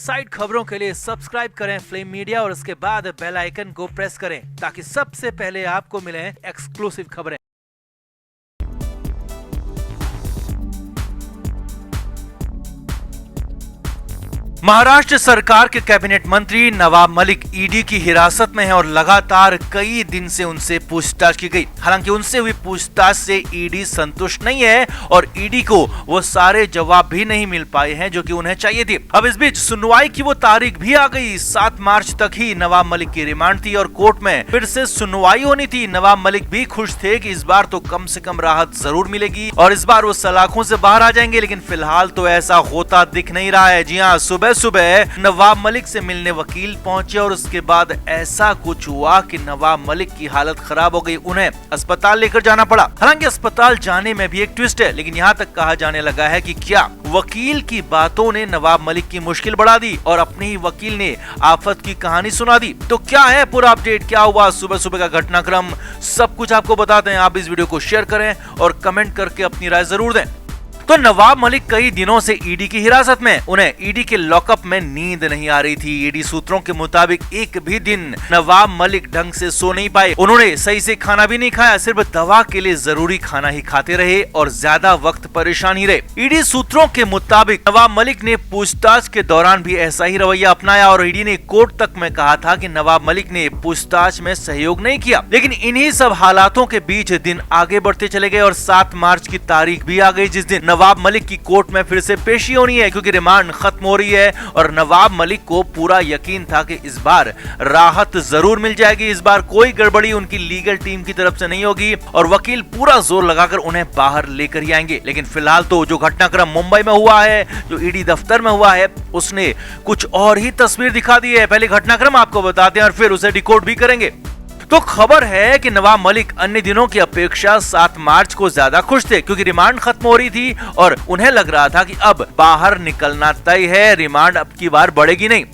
Side खबरों के लिए सब्सक्राइब करें फ्लेम मीडिया और उसके बाद बेल आइकन को प्रेस करें ताकि सबसे पहले आपको मिले एक्सक्लूसिव खबरें। महाराष्ट्र सरकार के कैबिनेट मंत्री नवाब मलिक ईडी की हिरासत में हैं और लगातार कई दिन से उनसे पूछताछ की गई। हालांकि उनसे हुई पूछताछ से ईडी संतुष्ट नहीं है और ईडी को वो सारे जवाब भी नहीं मिल पाए हैं जो कि उन्हें चाहिए थे। अब इस बीच सुनवाई की वो तारीख भी आ गई। 7 मार्च तक ही नवाब मलिक की रिमांड थी और कोर्ट में फिर से सुनवाई होनी थी। नवाब मलिक भी खुश थे कि इस बार तो कम से कम राहत जरूर मिलेगी और इस बार वो सलाखों से बाहर आ जाएंगे, लेकिन फिलहाल तो ऐसा होता दिख नहीं रहा है। जी हाँ, सुबह नवाब मलिक से मिलने वकील पहुंचे और उसके बाद ऐसा कुछ हुआ कि नवाब मलिक की हालत खराब हो गई। उन्हें अस्पताल लेकर जाना पड़ा। हालांकि अस्पताल जाने में भी एक ट्विस्ट है, लेकिन यहाँ तक कहा जाने लगा है कि क्या वकील की बातों ने नवाब मलिक की मुश्किल बढ़ा दी और अपने ही वकील ने आफत की कहानी सुना दी। तो क्या है पूरा अपडेट, क्या हुआ सुबह सुबह का घटनाक्रम, सब कुछ आपको बताते हैं। आप इस वीडियो को शेयर करें और कमेंट करके अपनी राय जरूर दें। तो नवाब मलिक कई दिनों से ईडी की हिरासत में। उन्हें ईडी के लॉकअप में नींद नहीं आ रही थी। ईडी सूत्रों के मुताबिक एक भी दिन नवाब मलिक ढंग से सो नहीं पाए। उन्होंने सही से खाना भी नहीं खाया, सिर्फ दवा के लिए जरूरी खाना ही खाते रहे और ज्यादा वक्त परेशान ही रहे। ईडी सूत्रों के मुताबिक नवाब मलिक ने पूछताछ के दौरान भी ऐसा ही रवैया अपनाया और ईडी ने कोर्ट तक में कहा था कि नवाब मलिक ने पूछताछ में सहयोग नहीं किया। लेकिन इन्हीं सब हालातों के बीच दिन आगे बढ़ते चले गए और 7 मार्च की तारीख भी आ गई, जिस दिन नवाब मलिक की कोर्ट में फिर से पेशी होनी है क्योंकि रिमांड खत्म हो रही है। और नवाब मलिक को पूरा यकीन था कि इस बार राहत जरूर मिल जाएगी, इस बार कोई गड़बड़ी उनकी लीगल टीम की तरफ से नहीं होगी और वकील पूरा जोर लगाकर उन्हें बाहर लेकर ही आएंगे। लेकिन फिलहाल तो जो घटनाक्रम मुंबई में हुआ है, जो ईडी दफ्तर में हुआ है, उसने कुछ और ही तस्वीर दिखा दी है। पहले घटनाक्रम आपको बताते हैं और फिर उसे डिकोड भी करेंगे। तो खबर है कि नवाब मलिक अन्य दिनों की अपेक्षा 7 मार्च को ज्यादा खुश थे क्योंकि रिमांड खत्म हो रही थी और उन्हें लग रहा था कि अब बाहर निकलना तय है, रिमांड अब की बार बढ़ेगी नहीं।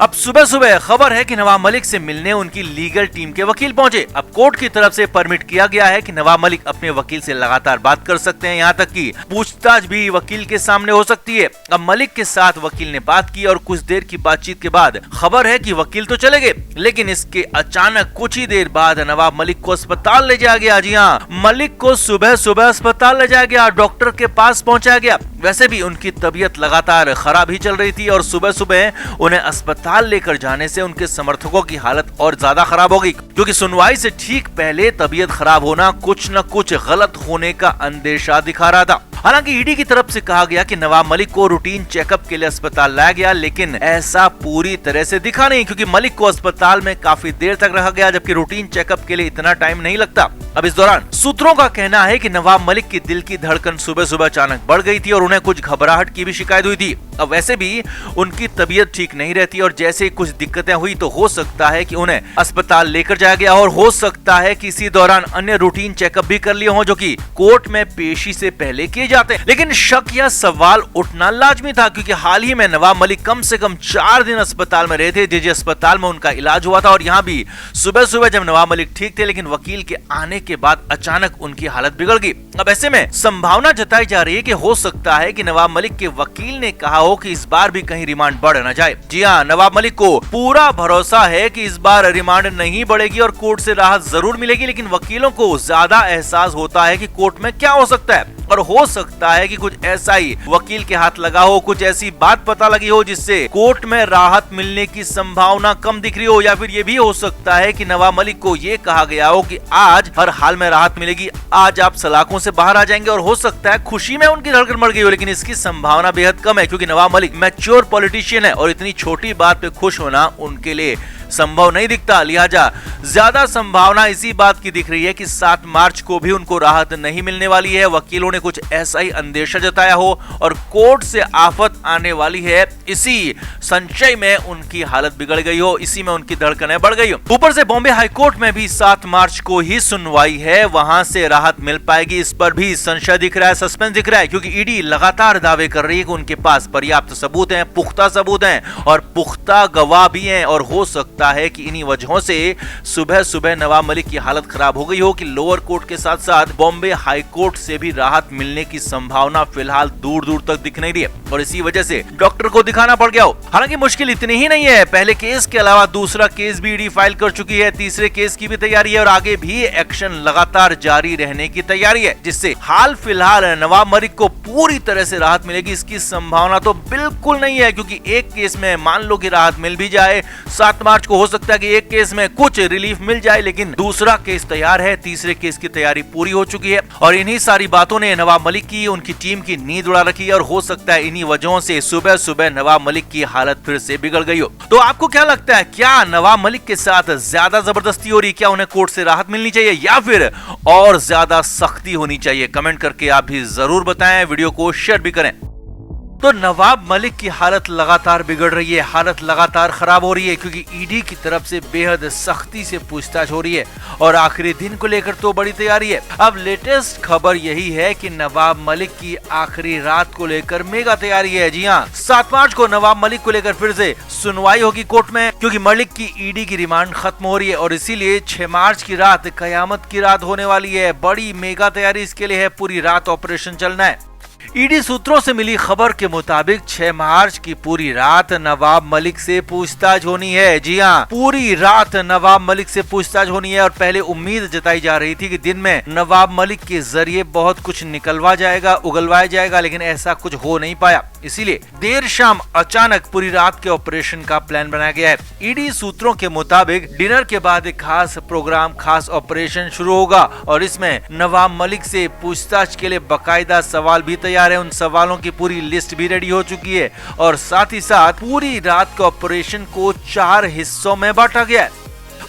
अब सुबह सुबह खबर है कि नवाब मलिक से मिलने उनकी लीगल टीम के वकील पहुंचे। अब कोर्ट की तरफ से परमिट किया गया है कि नवाब मलिक अपने वकील से लगातार बात कर सकते हैं, यहाँ तक कि पूछताछ भी वकील के सामने हो सकती है। अब मलिक के साथ वकील ने बात की और कुछ देर की बातचीत के बाद खबर है कि वकील तो चले गए, लेकिन इसके अचानक कुछ ही देर बाद नवाब मलिक को अस्पताल ले जाया गया। जी हाँ, मलिक को सुबह सुबह अस्पताल ले जाया गया, डॉक्टर के पास पहुंचाया गया। वैसे भी उनकी तबीयत लगातार खराब ही चल रही थी और सुबह सुबह उन्हें अस्पताल लेकर जाने से उनके समर्थकों की हालत और ज्यादा खराब हो गई क्योंकि सुनवाई से ठीक पहले तबीयत खराब होना कुछ न कुछ गलत होने का अंदेशा दिखा रहा था। हालांकि ईडी की तरफ से कहा गया कि नवाब मलिक को रूटीन चेकअप के लिए अस्पताल लाया गया, लेकिन ऐसा पूरी तरह से दिखा नहीं क्योंकि मलिक को अस्पताल में काफी देर तक रखा गया, जबकि रूटीन चेकअप के लिए इतना टाइम नहीं लगता। अब इस दौरान सूत्रों का कहना है कि नवाब मलिक की दिल की धड़कन सुबह सुबह अचानक बढ़ गई थी और उन्हें कुछ घबराहट की भी शिकायत हुई थी। अब वैसे भी उनकी तबीयत ठीक नहीं रहती और जैसे कुछ दिक्कतें हुई तो हो सकता है कि उन्हें अस्पताल लेकर जाया गया और हो सकता है कि इसी दौरान अन्य रूटीन चेकअप भी कर लिए हों जो कि कोर्ट में पेशी से पहले किए जाते हैं। लेकिन शक या सवाल उठना लाजमी था क्योंकि हाल ही में नवाब मलिक कम से कम 4 दिन अस्पताल में रहे थे, जिस अस्पताल में उनका इलाज हुआ था। और यहाँ भी सुबह सुबह जब नवाब मलिक ठीक थे, लेकिन वकील के आने के बाद अचानक उनकी हालत बिगड़ गई। अब ऐसे में संभावना जताई जा रही है कि हो सकता है कि नवाब मलिक के वकील ने कहा हो कि इस बार भी कहीं रिमांड बढ़ न जाए। जी हाँ, नवाब मलिक को पूरा भरोसा है कि इस बार रिमांड नहीं बढ़ेगी और कोर्ट से राहत जरूर मिलेगी, लेकिन वकीलों को ज्यादा एहसास होता है कि कोर्ट में क्या हो सकता है और हो सकता है कि कुछ ऐसा ही वकील के हाथ लगा हो, कुछ ऐसी बात पता लगी हो जिससे कोर्ट में राहत मिलने की संभावना कम दिख रही हो, या फिर ये भी हो सकता है कि नवाब मलिक को ये कहा गया हो कि आज हर हाल में राहत मिलेगी, आज आप सलाखों से बाहर आ जाएंगे और हो सकता है खुशी में उनकी धड़कन बढ़ गई हो, लेकिन इसकी संभावना बेहद कम है क्योंकि नवाब मलिक मैच्योर पॉलिटिशियन है और इतनी छोटी बात पे खुश होना उनके लिए संभव नहीं दिखता। लिहाजा ज्यादा संभावना इसी बात की दिख रही है कि 7 मार्च को भी उनको राहत नहीं मिलने वाली है। वकीलों ने कुछ ऐसा ही अंदेशा जताया हो और कोर्ट से आफत आने वाली है, इसी संशय में उनकी हालत बिगड़ गई हो, इसी में उनकी धड़कनें बढ़ गई हो। ऊपर से बॉम्बे हाईकोर्ट में भी 7 मार्च को ही सुनवाई है, वहां से राहत मिल पाएगी, इस पर भी संशय दिख रहा है, सस्पेंस दिख रहा है क्योंकि ईडी लगातार दावे कर रही है कि उनके पास पर्याप्त सबूत हैं, पुख्ता सबूत हैं और पुख्ता गवाह भी हैं और हो सकता सकता है कि इन्हीं वजहों से सुबह सुबह नवाब मलिक की हालत खराब हो गई हो कि लोअर कोर्ट के साथ साथ बॉम्बे हाई कोर्ट से भी राहत मिलने की संभावना फिलहाल दूर दूर तक दिख नहीं रही है और इसी वजह से डॉक्टर को दिखाना पड़ गया हो। हालांकि मुश्किल इतनी ही नहीं है, पहले केस के अलावा दूसरा केस भी ईडी फाइल कर चुकी है, तीसरे केस की भी तैयारी है और आगे भी एक्शन लगातार जारी रहने की तैयारी है, जिससे हाल फिलहाल नवाब मलिक को पूरी तरह से राहत मिलेगी इसकी संभावना तो बिल्कुल नहीं है, क्योंकि एक केस में मान लो कि राहत मिल भी जाए 7 मार्च को, हो सकता है कि एक केस में कुछ रिलीफ मिल जाए, लेकिन दूसरा केस तैयार है, तीसरे केस की तैयारी पूरी हो चुकी है और इन्हीं सारी बातों ने नवाब मलिक की, उनकी टीम की नींद उड़ा रखी है और हो सकता है इन्हीं वजहों से सुबह सुबह नवाब मलिक की हालत फिर से बिगड़ गई हो। तो आपको क्या लगता है, क्या नवाब मलिक के साथ ज्यादा जबरदस्ती हो रही, क्या उन्हें कोर्ट से राहत मिलनी चाहिए या फिर और ज्यादा सख्ती होनी चाहिए? कमेंट करके आप भी जरूर बताएं, वीडियो को शेयर भी करें। तो नवाब मलिक की हालत लगातार बिगड़ रही है, हालत लगातार खराब हो रही है, क्योंकि ईडी की तरफ से बेहद सख्ती से पूछताछ हो रही है और आखिरी दिन को लेकर तो बड़ी तैयारी है। अब लेटेस्ट खबर यही है कि नवाब मलिक की आखिरी रात को लेकर मेगा तैयारी है। जी हाँ, 7 मार्च को नवाब मलिक को लेकर फिर से सुनवाई होगी कोर्ट में, क्योंकि मलिक की ईडी की रिमांड खत्म हो रही है और इसीलिए 6 मार्च की रात कयामत की रात होने वाली है। बड़ी मेगा तैयारी इसके लिए है, पूरी रात ऑपरेशन चलना है। ईडी सूत्रों से मिली खबर के मुताबिक 6 मार्च की पूरी रात नवाब मलिक से पूछताछ होनी है। जी हाँ, पूरी रात नवाब मलिक से पूछताछ होनी है और पहले उम्मीद जताई जा रही थी कि दिन में नवाब मलिक के जरिए बहुत कुछ निकलवा जाएगा, उगलवाया जाएगा, लेकिन ऐसा कुछ हो नहीं पाया। इसीलिए देर शाम अचानक पूरी रात के ऑपरेशन का प्लान बनाया गया है। ईडी सूत्रों के मुताबिक डिनर के बाद एक खास प्रोग्राम, खास ऑपरेशन शुरू होगा और इसमें नवाब मलिक से पूछताछ के लिए बाकायदा सवाल भी तैयार है। उन सवालों की पूरी लिस्ट भी रेडी हो चुकी है और साथ ही साथ पूरी रात के ऑपरेशन को 4 हिस्सों में बांटा गया है।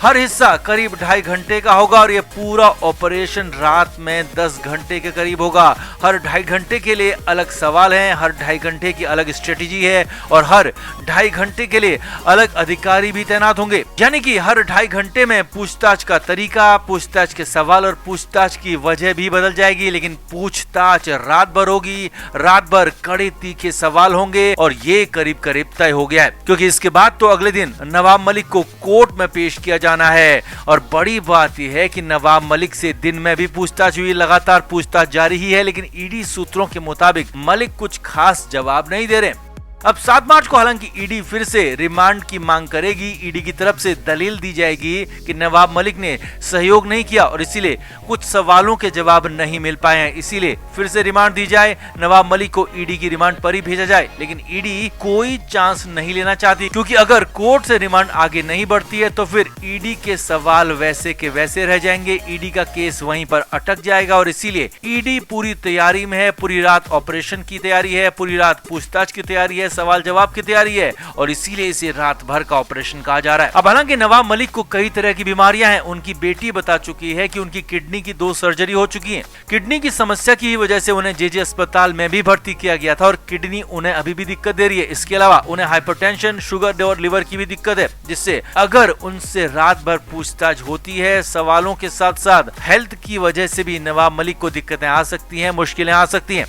हर हिस्सा करीब 2.5 घंटे का होगा और ये पूरा ऑपरेशन रात में 10 घंटे के करीब होगा। हर 2.5 घंटे के लिए अलग सवाल हैं, हर 2.5 घंटे की अलग स्ट्रेटेजी है और हर 2.5 घंटे के लिए अलग अधिकारी भी तैनात होंगे। यानी कि हर 2.5 घंटे में पूछताछ का तरीका, पूछताछ के सवाल और पूछताछ की वजह भी बदल जाएगी, लेकिन पूछताछ रात भर होगी, रात भर कड़े तीखे सवाल होंगे और ये करीब करीब तय हो गया है, क्योंकि इसके बाद तो अगले दिन नवाब मलिक को कोर्ट में पेश किया जाना है। और बड़ी बात यह है कि नवाब मलिक से दिन में भी पूछताछ हुई, लगातार पूछताछ जारी ही है, लेकिन ईडी सूत्रों के मुताबिक मलिक कुछ खास जवाब नहीं दे रहे। अब 7 मार्च को हालांकि ईडी फिर से रिमांड की मांग करेगी। ईडी की तरफ से दलील दी जाएगी कि नवाब मलिक ने सहयोग नहीं किया और इसीलिए कुछ सवालों के जवाब नहीं मिल पाए हैं, इसीलिए फिर से रिमांड दी जाए, नवाब मलिक को ईडी की रिमांड पर ही भेजा जाए। लेकिन ईडी कोई चांस नहीं लेना चाहती, क्योंकि अगर कोर्ट से रिमांड आगे नहीं बढ़ती है तो फिर ईडी के सवाल वैसे के वैसे रह जाएंगे, ईडी का केस वहीं पर अटक जाएगा और इसीलिए ईडी पूरी तैयारी में है। पूरी रात ऑपरेशन की तैयारी है, पूरी रात पूछताछ की तैयारी है, सवाल जवाब की तैयारी है और इसीलिए इसे रात भर का ऑपरेशन कहा जा रहा है। अब हालांकि नवाब मलिक को कई तरह की बीमारियां हैं। उनकी बेटी बता चुकी है कि उनकी किडनी की 2 सर्जरी हो चुकी है। किडनी की समस्या की वजह से उन्हें जेजे अस्पताल में भी भर्ती किया गया था और किडनी उन्हें अभी भी दिक्कत दे रही है। इसके अलावा उन्हें हाइपरटेंशन, शुगर और लिवर की भी दिक्कत है, जिससे अगर उनसे रात भर पूछताछ होती है, सवालों के साथ साथ हेल्थ की वजह से भी नवाब मलिक को दिक्कतें आ सकती हैं, मुश्किलें आ सकती हैं।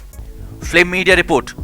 Flame media report.